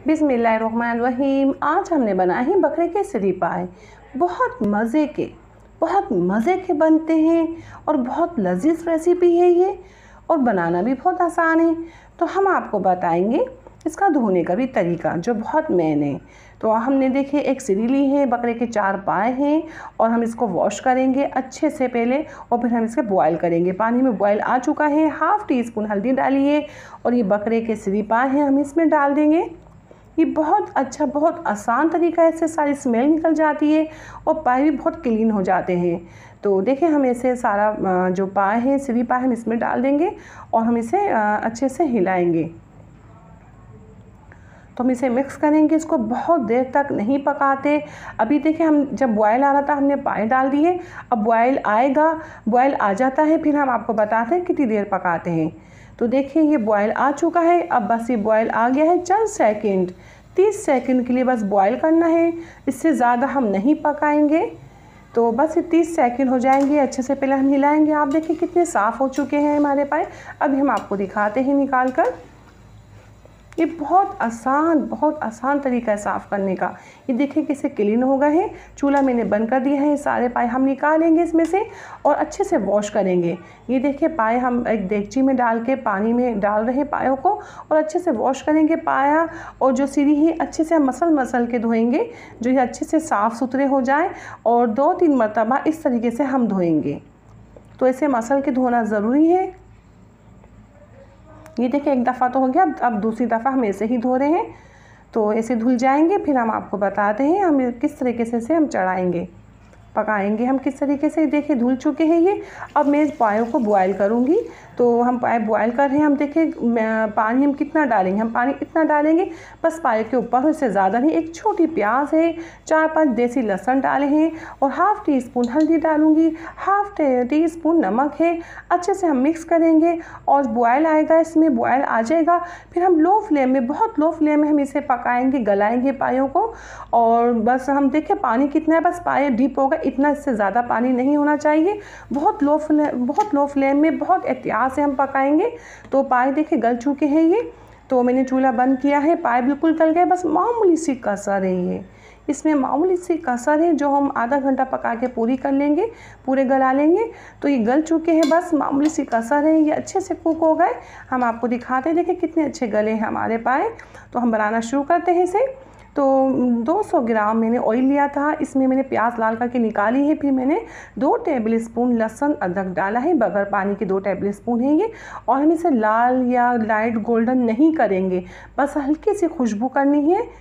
बिस्मिल्लाहिर्रहमानिर्रहीम। आज हमने बनाए हैं बकरे के सीरी पाए। बहुत मज़े के बनते हैं और बहुत लजीज रेसिपी है ये, और बनाना भी बहुत आसान है। तो हम आपको बताएंगे इसका धोने का भी तरीका, जो बहुत मेन है। तो हमने देखिए एक सीरी ली है, बकरे के 4 पाए हैं, और हम इसको वॉश करेंगे अच्छे से पहले, और फिर हम इसे बॉयल करेंगे। पानी में बॉयल आ चुका है, हाफ़ टी स्पून हल्दी डालिए, और ये बकरे के सीरी पाए हैं हम इसमें डाल देंगे। ये बहुत अच्छा, बहुत आसान तरीका है, इससे सारी स्मेल निकल जाती है और पाए भी बहुत क्लीन हो जाते हैं। तो देखिए हम ऐसे सारा जो पाए हैं, सीरी पाए, हम इसमें डाल देंगे और हम इसे अच्छे से हिलाएंगे। तो हम इसे मिक्स करेंगे, इसको बहुत देर तक नहीं पकाते। अभी देखिए हम जब बॉयल आ रहा था हमने पाए डाल दिए, अब बॉयल आएगा, बॉयल आ जाता है, फिर हम आपको बताते हैं कितनी देर पकाते हैं। तो देखिए ये बॉयल आ चुका है, अब बस ये बॉयल आ गया है। चंद सेकंड, 30 सेकंड के लिए बस बॉयल करना है, इससे ज़्यादा हम नहीं पकाएंगे। तो बस ये 30 सेकंड हो जाएंगे, अच्छे से पहले हम हिलाएंगे। आप देखिए कितने साफ़ हो चुके हैं हमारे पाए। अभी हम आपको दिखाते हैं निकाल कर। ये बहुत आसान तरीका है साफ़ करने का। ये देखिए कैसे क्लीन हो गए हैं। चूल्हा मैंने बंद कर दिया है, सारे पाए हम निकालेंगे इसमें से और अच्छे से वॉश करेंगे। ये देखिए पाए हम एक देगची में डाल के पानी में डाल रहे हैं पायों को, और अच्छे से वॉश करेंगे पाया, और जो सीरी है अच्छे से हम मसल के धोएंगे, जो ये अच्छे से साफ़ सुथरे हो जाए, और 2-3 मरतबा इस तरीके से हम धोएंगे। तो ऐसे मसल के धोना ज़रूरी है। ये देखिए एक दफ़ा तो हो गया, अब दूसरी दफ़ा हम ऐसे ही धो रहे हैं। तो ऐसे धुल जाएंगे, फिर हम आपको बताते हैं हम किस तरीके से हम चढ़ाएंगे, पकाएंगे हम किस तरीके से। देखिए धुल चुके हैं ये। अब मैं इस पायों को बॉयल करूँगी। तो हम पाए बॉयल कर रहे हैं। हम देखिए पानी हम कितना डालेंगे, हम पानी इतना डालेंगे बस पाए के ऊपर, इससे ज़्यादा नहीं। एक छोटी प्याज है, 4-5 देसी लहसुन डाले हैं, और हाफ़ टी स्पून हल्दी डालूँगी, हाफ़ टी स्पून नमक है। अच्छे से हम मिक्स करेंगे और बॉयल आएगा, इसमें बॉयल आ जाएगा, फिर हम लो फ्लेम में, बहुत लो फ्लेम में हम इसे पकाएंगे, गलाएंगे पायों को। और बस हम देखिए पानी कितना है, बस पाए डीप होगा इतना, इससे ज़्यादा पानी नहीं होना चाहिए। बहुत लो फ्लेम में बहुत एहतियात से हम पकाएंगे। तो पाए देखिए गल चुके हैं ये। तो मैंने चूल्हा बंद किया है, पाए बिल्कुल गल गए, बस मामूली सी कसर है ये, इसमें मामूली सी कसर है जो हम आधा घंटा पका के पूरी कर लेंगे, पूरे गला लेंगे। तो ये गल चुके हैं, बस मामूली सी कसर है, ये अच्छे से कुक हो गए। हम आपको दिखाते हैं, देखिए कितने अच्छे गले हैं हमारे पाए। तो हम बनाना शुरू करते हैं इसे। तो 200 ग्राम मैंने ऑयल लिया था, इसमें मैंने प्याज लाल करके निकाली है, फिर मैंने 2 टेबल स्पून लहसुन अदरक डाला है, बगैर पानी के 2 टेबल स्पून है ये। और हम इसे लाल या लाइट गोल्डन नहीं करेंगे, बस हल्की सी खुशबू करनी है।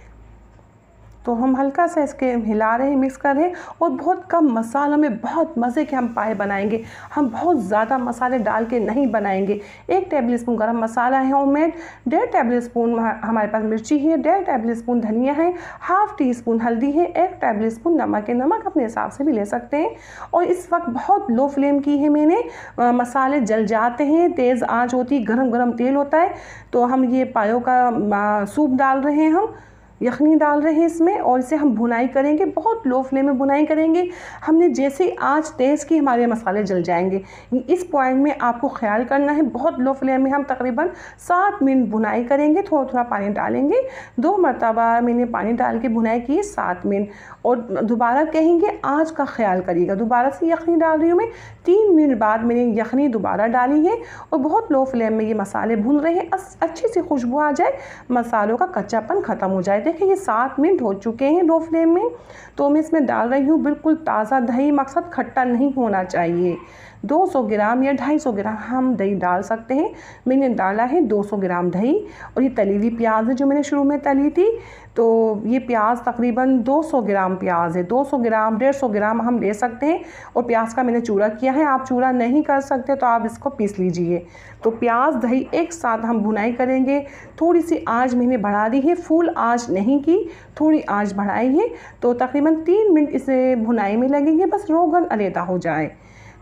तो हम हल्का सा इसके हिला रहे हैं, मिक्स कर रहे हैं, और बहुत कम मसालों में बहुत मज़े के हम पाए बनाएंगे। हम बहुत ज़्यादा मसाले डाल के नहीं बनाएंगे। 1 टेबल स्पून गरम मसाला है होममेड, 1.5 टेबल स्पून हमारे पास मिर्ची है, 1.5 टेबल स्पून धनिया है, हाफ़ टी स्पून हल्दी है, 1 टेबल स्पून नमक है। नमक अपने हिसाब से भी ले सकते हैं। और इस वक्त बहुत लो फ्लेम की है मैंने, मसाले जल जाते हैं, तेज़ आँच होती है, गरम तेल होता है। तो हम ये पायों का सूप डाल रहे हैं, हम यखनी डाल रहे हैं इसमें, और इसे हम भुनाई करेंगे, बहुत लो फ्लेम में भुनाई करेंगे। हमने जैसे आंच तेज़ की हमारे मसाले जल जाएंगे। इस पॉइंट में आपको ख्याल करना है, बहुत लो फ्लेम में हम तकरीबन 7 मिनट भुनाई करेंगे। थोड़ा थोड़ा पानी डालेंगे, 2 मरतबा मैंने पानी डाल के भुनाई की 7 मिनट। और दोबारा कहेंगे आँच का ख्याल करिएगा। दोबारा से यखनी डाल रही हूँ मैं, 3 मिनट बाद मैंने यखनी दोबारा डाली है, और बहुत लो फ्लेम में ये मसाले भून रहे हैं, अच्छी सी खुशबू आ जाए, मसालों का कच्चापन ख़त्म हो जाए। देखिए ये 7 मिनट हो चुके हैं लो फ्लेम में। तो मैं इसमें डाल रही हूँ बिल्कुल ताज़ा दही, मकसद खट्टा नहीं होना चाहिए। 200 ग्राम या 250 ग्राम हम दही डाल सकते हैं। मैंने डाला है 200 ग्राम दही, और ये तली हुई प्याज है जो मैंने शुरू में तली थी। तो ये प्याज तकरीबन 200 ग्राम प्याज है, 200 ग्राम 150 ग्राम हम ले सकते हैं। और प्याज का मैंने चूरा किया है, आप चूरा नहीं कर सकते तो आप इसको पीस लीजिए। तो प्याज दही एक साथ हम भुनाई करेंगे। थोड़ी सी आंच मैंने बढ़ा दी है, फुल आंच नहीं की, थोड़ी आंच बढ़ाई है। तो तकरीबन 3 मिनट इसे भुनाई में लगेंगे, बस रोगन अलहदा हो जाए।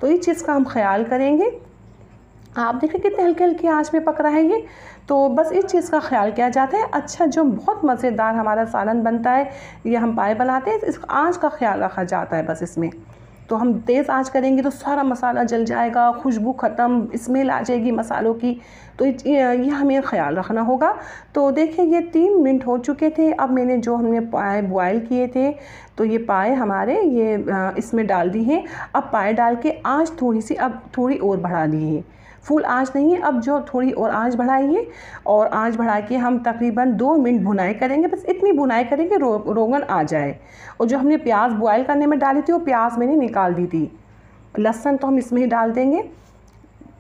तो इस चीज़ का हम ख्याल करेंगे। आप देखिए कितने हल्के हल्की आंच में पक रहा है ये। तो बस इस चीज़ का ख्याल किया जाता है। अच्छा, जो बहुत मज़ेदार हमारा सालन बनता है, ये हम पाए बनाते हैं, इस आंच का ख्याल रखा जाता है बस इसमें। तो हम तेज़ आंच करेंगे तो सारा मसाला जल जाएगा, खुशबू ख़त्म, स्मेल आ जाएगी मसालों की। तो ये हमें ख्याल रखना होगा। तो देखिए ये 3 मिनट हो चुके थे। अब मैंने जो हमने पाए बॉयल किए थे तो ये पाए हमारे ये इसमें डाल दी हैं। अब पाए डाल के आँच थोड़ी और बढ़ा दी है, फुल आंच नहीं है, अब जो थोड़ी और आंच बढ़ाइए और आंच बढ़ा के हम तकरीबन 2 मिनट भुनाई करेंगे। बस इतनी भुनाई करेंगे रोगन आ जाए। और जो हमने प्याज बॉयल करने में डाली थी वो प्याज मैंने निकाल दी थी। लहसुन तो हम इसमें ही डाल देंगे।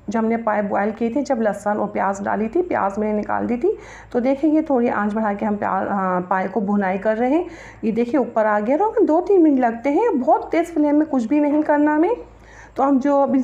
जब हमने पाए बॉयल किए थे, जब लहसुन और प्याज डाली थी, प्याज मैंने निकाल दी थी। तो देखिए ये थोड़ी आंच बढ़ा के हम पाए को भुनाई कर रहे हैं। ये देखिए ऊपर आ गया। रोगन 2-3 मिनट लगते हैं, बहुत तेज़ फ्लेम में कुछ भी नहीं करना हमें। तो हम जो अभी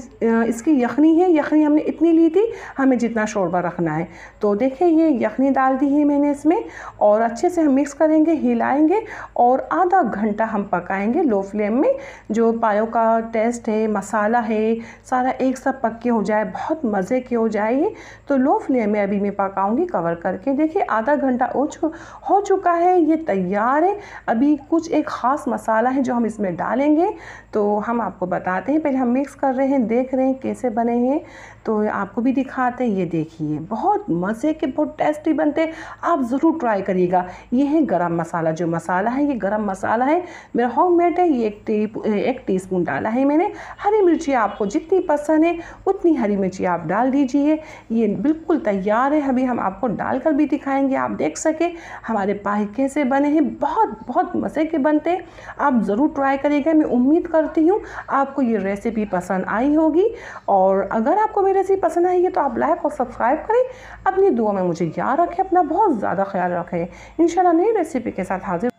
इसकी यखनी है, यखनी हमने इतनी ली थी, हमें जितना शोरबा रखना है। तो देखिए ये यखनी डाल दी है मैंने इसमें और अच्छे से हम मिक्स करेंगे, हिलाएंगे और आधा घंटा हम पकाएंगे लो फ्लेम में। जो पायों का टेस्ट है, मसाला है, सारा एक साथ पक के हो जाए, बहुत मज़े के हो जाए ये। तो लो फ्लेम में अभी मैं पकाऊंगी कवर करके। देखिए आधा घंटा हो चुका है, ये तैयार है। अभी कुछ एक ख़ास मसाला है जो हम इसमें डालेंगे, तो हम आपको बताते हैं। पहले हम मिक्स कर रहे हैं, देख रहे हैं कैसे बने हैं, तो आपको भी दिखाते हैं। ये देखिए बहुत मज़े के, बहुत टेस्टी बनते हैं, आप ज़रूर ट्राई करिएगा। ये है गरम मसाला, जो मसाला है ये गरम मसाला है, मेरा होममेड है। ये 1 टीस्पून डाला है मैंने। हरी मिर्ची आपको जितनी पसंद है उतनी हरी मिर्ची आप डाल दीजिए। ये बिल्कुल तैयार है। अभी हम आपको डालकर भी दिखाएंगे, आप देख सके हमारे पाए कैसे बने हैं। बहुत बहुत मज़े के बनते हैं, आप ज़रूर ट्राई करिएगा। मैं उम्मीद करती हूँ आपको ये रेसिपी पसंद आई होगी। और अगर आपको मेरी रेसिपी पसंद आई है तो आप लाइक और सब्सक्राइब करें। अपनी दुआ में मुझे याद रखें, अपना बहुत ज़्यादा ख्याल रखें। इंशाल्लाह नई रेसिपी के साथ हाजिर